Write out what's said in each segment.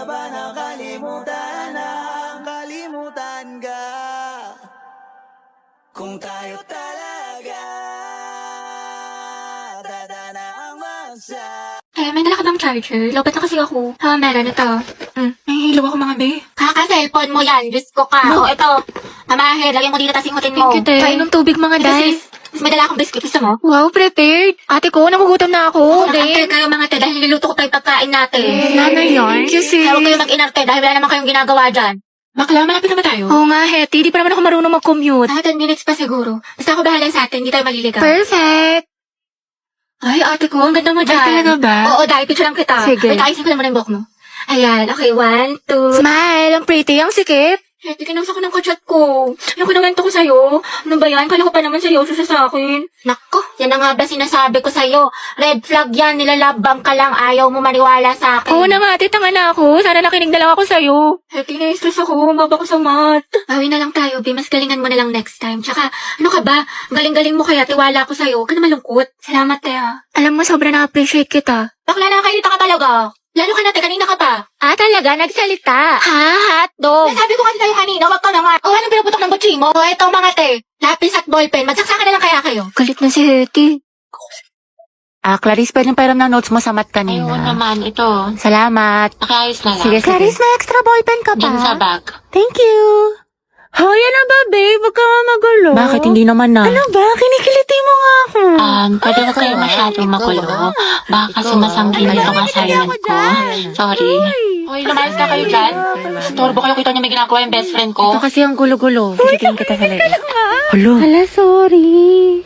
ba nakalimutan na kalimutan ka? Kung tayo talaga dadana ang magsa. May dala ka bang charger? Lobat na kasi ako. Meron ito. Nahihilo ako mga be. Kaka-cellphone mo yan. Diyos ko ka. Ito. Mamahe, lagyan mo dito tas ingutin mo. Thank you, te. Painom tubig mga Ito, day. sis. Mas may dala akong biscuit. Gusto mo? Wow, prepared. Ate ko, nagugutom na ako. Nakantay kayo mga te dahil niluto ko pa yung pagkain natin. Nanay yarn. Thank you, sis. Kaya huwag kayo mag-inarte dahil wala naman kayong ginagawa dyan. Bakla, malapit naman tayo. Oo nga, Hetty. Di pa naman ako marunong mag-commute. 10 minutes pa siguro. Basta ako bahala sa atin. Hindi tayo maliligaw. Perfect. Ay, ate ko, ang ganda mo dyan. Ay, talaga ba? Oo, dahil picture lang kita. Sige. Wait, ayusin ko naman yung buhok mo. Ayan, okay, 1, 2. Smile. Ang pretty. Ang sikip. Hetty, kinausa ko ng kachat ko. Yung kinawento ko sa'yo. Ano ba yan? Kala ko pa naman seryoso siya sa akin. Nako, yan na nga ba sinasabi ko sa'yo. Red flag yan, nilalabang ka lang. Ayaw mo maniwala sa akin. Oo na nga, ate. Tanga na ako. Sana nakinig na lang ako sa'yo. Hetty, na-stress ako. Baba ko sa mat. Bawi na lang tayo, B. Mas galingan mo na lang next time. Tsaka, ano ka ba? Galing-galing mo kaya tiwala ko sa'yo. Ka na malungkot. Salamat, Tea. Alam mo, sobra na-appreciate kita. Bakla na kayo ka talaga. Lalo ka na, kanina ka pa. Talaga? Nagsalita? Ha? Hotdog? Sabi ko kasi sa'yo kanina, wag ka na nga. Anong pinuputok ng butsi mo? Ito mga te. Lapis at ballpen. Magsaksakan na lang kaya kayo. Galit na si Hetty. Clarice, pwedeng pairam ng notes mo sa mat kanina. Ayun naman, ito. Salamat. Nakiayos na lang. Sige, Clarice, may extra ballpen ka Diyan sa pa. bag. Thank you. Hoy, ano ba, babe? Huwag ka nga magulo. Bakit? Hindi naman na. Ano ba? Kinikiliti mo nga ako. Pwede ko kayo masyadong magulo. Baka kasi masanggi na itong assignment ko. Sorry. Hoy, lumayas na kayo dyan. Storbo kayo, kita niyo may ginagawa yung best friend ko. Ito kasi ang gulo-gulo. Chicken kita sa leeg. Hulo. Hala, sorry.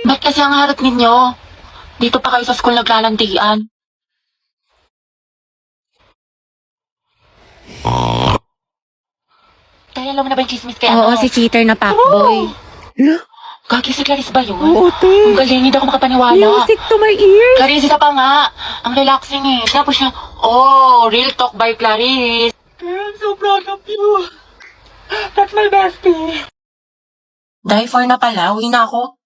Ba't kasi ang harap ninyo? Dito pa kayo sa school naglalantian. Kaya alam mo na ba yung chismis kaya Oo, si cheater na fuckboy. Gagi si Clarice ba yun? Oo, te. Ang galing, hindi ako makapaniwala. Music to my ears. Clarice, isa pa nga. Ang relaxing eh. Tapos siya, real talk by Clarice. I'm so proud of you. That's my bestie. Die for na pala, uwi na ako.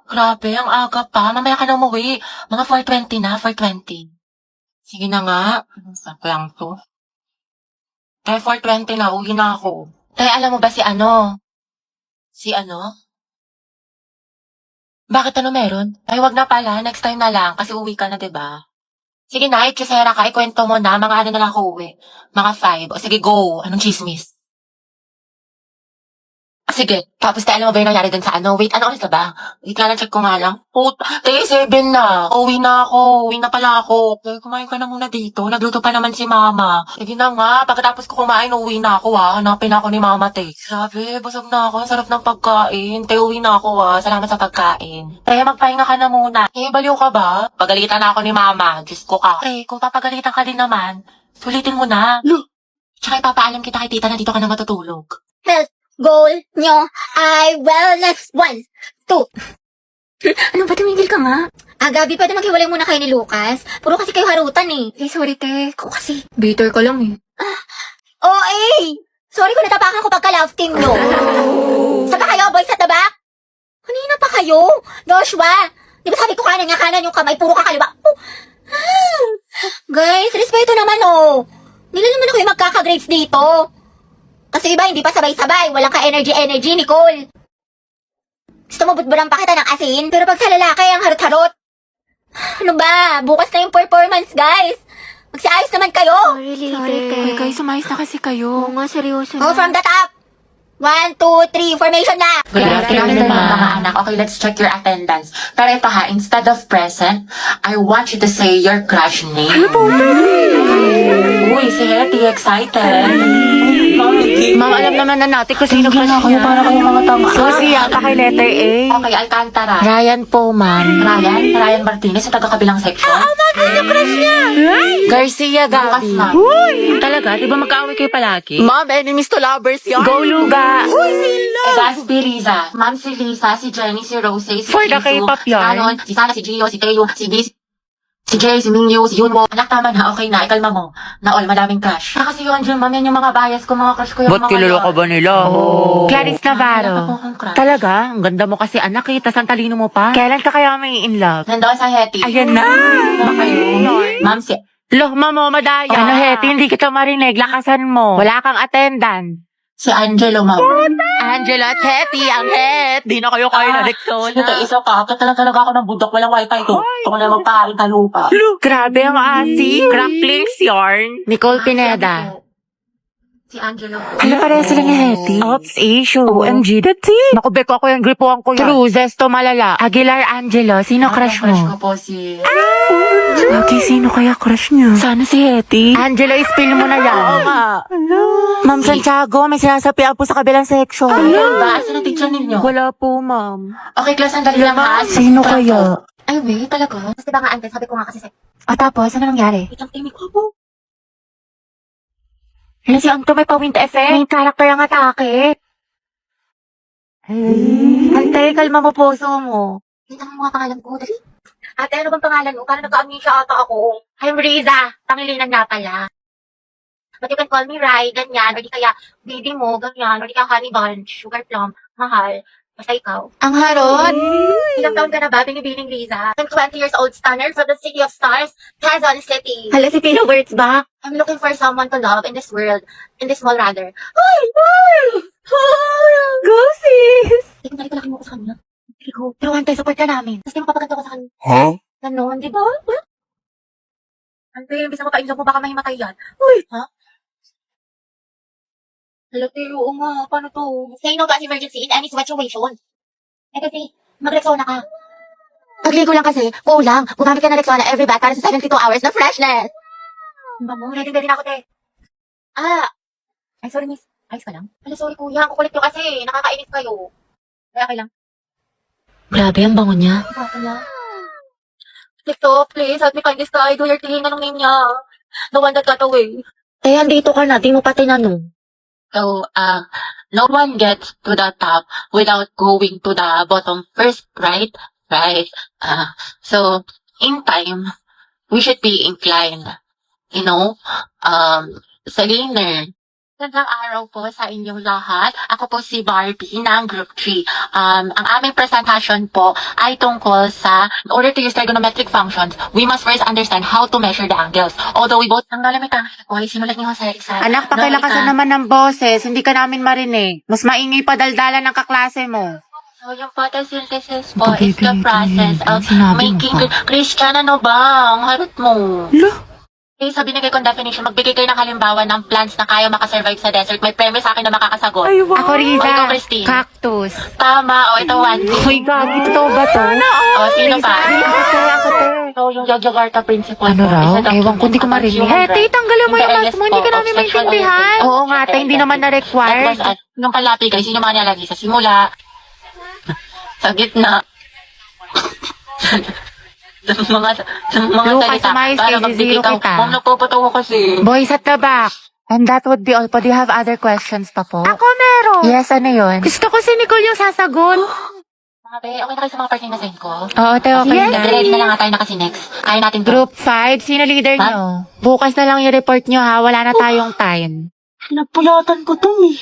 Grabe, ang aga pa. Mamaya ka na umuwi. Mga 4:20 na, 4:20. Sige na nga. Saan lang to? Kaya 4:20 na, uwi na ako. Kaya alam mo ba si ano? Si ano? Bakit ano meron? Ay, wag na pala. Next time na lang. Kasi uwi ka na, diba? Sige na, ikisera ka. Ikwento mo na. Mga ano na lang ako uwi. Mga 5. O sige, go. Anong chismis? Sige. Tapos tayo alam mo ba yung nangyari dun sa ano? Wait, ano oras na ba? Wait nga lang, check ko nga lang. Tayo 7 na. Uwi na ako. Uwi na pala ako. Okay, kumain ka na muna dito. Nagluto pa naman si mama. Sige na nga. Pagkatapos ko kumain, uwi na ako Hanapin ako ni mama, te. Grabe, busog na ako. Ang sarap ng pagkain. Te, uwi na ako Salamat sa pagkain. Te, magpahinga ka na muna. Baliw ka ba? Pagalitan na ako ni mama. Diyos ko ka. Te, kung papagalitan ka din naman, sulitin mo na. Tsaka ipapaalam kita kay tita na dito ka na matutulog. Goal nyo ay wellness 1, 2. Ano ba, tumigil ka nga? Gabi, pwede maghiwalay muna kayo ni Lucas. Puro kasi kayo harutan eh. Sorry, te. Ako kasi, bitter ka lang eh. Sorry kung natapakan ko pagka-love team nyo. Saan ba kayo, boys at the back? Kanina pa kayo? Joshua, di ba sabi ko kanan yung kamay, puro ka kaliwa. Guys, respeto naman Nila naman ako yung magkaka-grades dito. Kasi iba, hindi pa sabay-sabay. Walang ka-energy, Nicole. Gusto mo butbulang pa kita ng asin? Pero pag sa lalaki, ang harot-harot. Ano ba? Bukas na yung performance, guys. Magsiayos naman kayo. Sorry, te. Hoy, guys, sumayos na kasi kayo. nga, seryoso na. From the top. 1, 2, 3, formation na. Good afternoon, mga anak. Okay, let's check your attendance. Pero ito instead of present, I want you to say your crush name. Ano po? Uy, si Hetty, excited. Ma'am, alam naman na natin kung sino crush niya. Para kayo mga tama. Susi yata kay letter A. Okay, Alcantara. Ryan po, ma'am. Ryan Martinez, sa taga-kabilang section. Garcia Bukas Gabi. na. Talaga? Di ba magkaaway kayo palagi? Ma'am, enemies to lovers yan. Go, Luga. Gaspi Riza. Ma'am si Lisa, si Jenny, si Rose, si For the Jisoo, K-pop yan. Anon, si Sana, si Gio, si Teo, si Bis. Si Jay, si Mingyu, si Yunwo. Anak, tama na. Okay na. Ikalma mo. Naol, madaming crush. Kasi yung Angel, ma'am, yan yung mga bias ko, mga crush ko yung Ba't mga kilala yun. ka ba nila? Oo. Clarice Navarro. Wala pa po akong crush. Talaga? Ang ganda mo kasi anak eh, tas ang talino mo pa. Kailan ka kaya may in love? Nandoon sa Hetty. Ayan na! Ano kayo? Ma'am, si... Loh, mamo, madaya. Ano, Hetty, hindi kita marinig. Lakasan mo. Wala kang attendant. Si Angelo, ma'am. Angela at Hetty, ang het. Di na kayo kayo na Rexona. Ito, isa pa. Talaga ako ng bundok. Walang wifi to. Ito ko na magpaharing talupa. Grabe ang asi. Cracklings yarn. Nicole Pineda. Si Angelo. Ano pareha sila ni Hetty? Oops, issue. OMG, that's it. Naku, beko ako yung gripuan ko yan. Cruzes to malala. Aguilar Angelo, sino crush Crush ko mo? po si... Okay, sino kaya crush niya? Sana si Hetty. Angelo, spill mo na yan. Oo nga. Ma'am Santiago, may sinasapian po sa kabilang section. Ano ba? Asa na teacher ninyo? Wala po, ma'am. Okay, class, sandali lang ha. Sino kaya? Ay, wait, talaga? Tapos diba nga, Ante, sabi ko nga kasi tapos, ano nangyari? Itang timig ko po. Ano si Anto may pa-wind effect? Main character ang atake. Ante, kalma mo puso mo. Kita mo mga pangalan ko, dali. Ate, ano bang pangalan mo? Parang nagka-amnesia ata ako. I'm Riza. Pangilinan nga pala. But you can call me Rai, ganyan. Or di kaya baby mo, ganyan. Or di kaya honey bunch, sugar plum, mahal. Basta ikaw. Ang harot! Ilang taon ka na ba, binibining Riza? I'm 20 years old stunner from the city of stars, Quezon City. Hala, si Pino words ba? I'm looking for someone to love in this world. In this world, rather. Ay! Go, sis! Ikaw na ipalaki mo ko sa kanya. Ikaw, pero Ante, support ka namin. Tapos di mapapaganda ko sa kanya. Huh? Ganon, di ba? Ante, imbis na mapainlog mo, baka mahimatay yan. Uy! Ha? Hala, pero oo nga, paano to? Say no to as emergency in any situation. Eh kasi, mag-Rexona ka. Pagligo lang kasi, kulang. Gumamit ka ng Rexona every bath para sa 72 hours na freshness. Ba mo, ready na ako, te. Ay, sorry, miss. Ayos ka lang? Hala, sorry, kuya. Kukulit nyo kasi. Nakakainis kayo. Kaya okay lang. Grabe, ang bango niya. Baka na. TikTok, please, help me find this guy. Do your thing. Anong name niya? The one that got away. Eh, andito ka na. Di mo pa tinanong. So, no one gets to the top without going to the bottom first, right? Right. So, in time, we should be inclined, you know, sa learner. Magandang araw po sa inyong lahat. Ako po si Barbie ng Group 3. Ang aming presentation po ay tungkol sa, in order to use trigonometric functions, we must first understand how to measure the angles. Although we both, ang galamit ang okay, simulat niyo sa isa. Anak, pakilakasan naman ng boses. Hindi ka namin marinig. Mas maingay pa daldalan ng kaklase mo. So, yung photosynthesis po is the process of making... Christian, ano ba? Ang harot mo. Okay, sa binigay kong definition, magbigay kayo ng halimbawa ng plants na kaya makasurvive sa desert. May premise sa akin na makakasagot. Ako, O, ikaw, Riza. Christine. Cactus. Tama. O, ito, one. Uy, gagi. Totoo ba to? O, sino pa? Ako, te. So, yung Yogyakarta principle Ano po raw? is a document Ewan ko, hindi ko about marinig. human Hete, rights tanggalin mo in the yung mask earliest mo. Hindi ka form of namin sexual maintindihan. orientation Oo nga, te. Hindi naman that na-required. was at yung kalapi, guys, yun yung mga nilalagay sa simula, sa gitna, sa mga Lucas, salita, umayos para kayo, magbigay zero ka. kita. Ma'am, nagpapatawa kasi. Boys at the back. And that would be all po. Do you have other questions pa po? Ako meron. Yes, ano yun? Gusto ko si Nicole yung sasagot. Mga be, okay na kayo sa mga partner na send ko? Oo, te, okay na. Ready na lang nga tayo na kasi next. Kaya natin to. Group 5, sino leader Ma'am? nyo? Bukas na lang i-report nyo ha. Wala na tayong time. Napulatan ko to eh.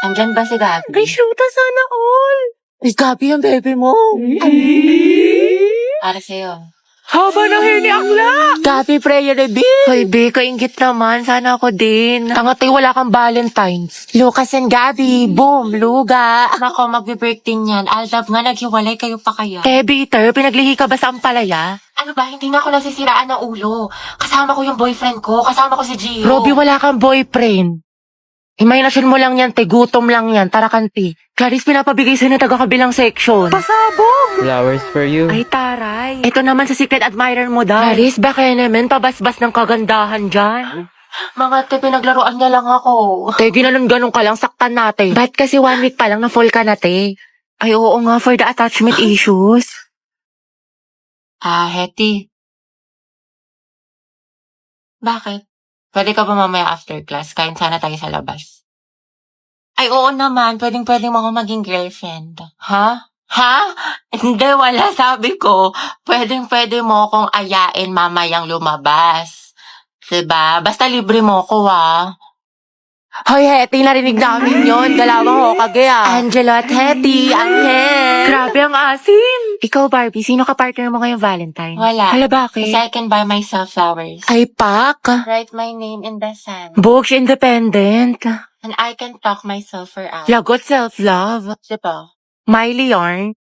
Andyan ba si Gabi? shoota sana all. Is Gabi yung baby mo? Para sa'yo. Haba ng hair ni Akla! Gabi prayer reveal! Hoy, be, kaingit naman. Sana ako din. Tangatay, wala kang Valentine's. Lucas and Gabi, boom, luga. Nako, magbe-break din yan. Aldab nga, naghiwalay kayo pa kaya. Bitter, pinaglihi ka ba sa ampalaya? Ano ba, hindi na ako nasisiraan ng ulo. Kasama ko yung boyfriend ko. Kasama ko si Gio. Robby, wala kang boyfriend. Imahinasyon mo lang yan, te. Gutom lang yan. Tarakanti. Clarice, pinapabigay sa'yo na taga-kabilang section. Pasabog! Flowers for you. Ay, taray. Ito naman sa secret admirer mo daw. Clarice, baka naman pabasbas ng kagandahan dyan. Mga te, pinaglaruan niya lang ako. Te, ginanon-ganon ka lang, saktan natin. Ba't kasi 1 week pa lang na full ka na, te? Ay, oo nga, for the attachment issues. Hetty. Bakit? Pwede ka ba mamaya after class? Kain sana tayo sa labas. Ay, oo naman. Pwedeng mo ako maging girlfriend. Ha? Ha? Hindi, wala. Sabi ko, pwede mo akong ayain mamayang lumabas. Diba? Basta libre mo ko, Hoy, Hetty, narinig namin yon. Galawang Hokage, Angelo at Hetty, Angel. Grabe ang asim. Ikaw, Barbie, sino ka partner mo ngayong Valentine? Wala. Hala, bakit? Kasi I can buy myself flowers. Ay, pak. Write my name in the sand. Books independent. And I can talk myself for hours. Lagot self-love. Diba? Miley Yarn.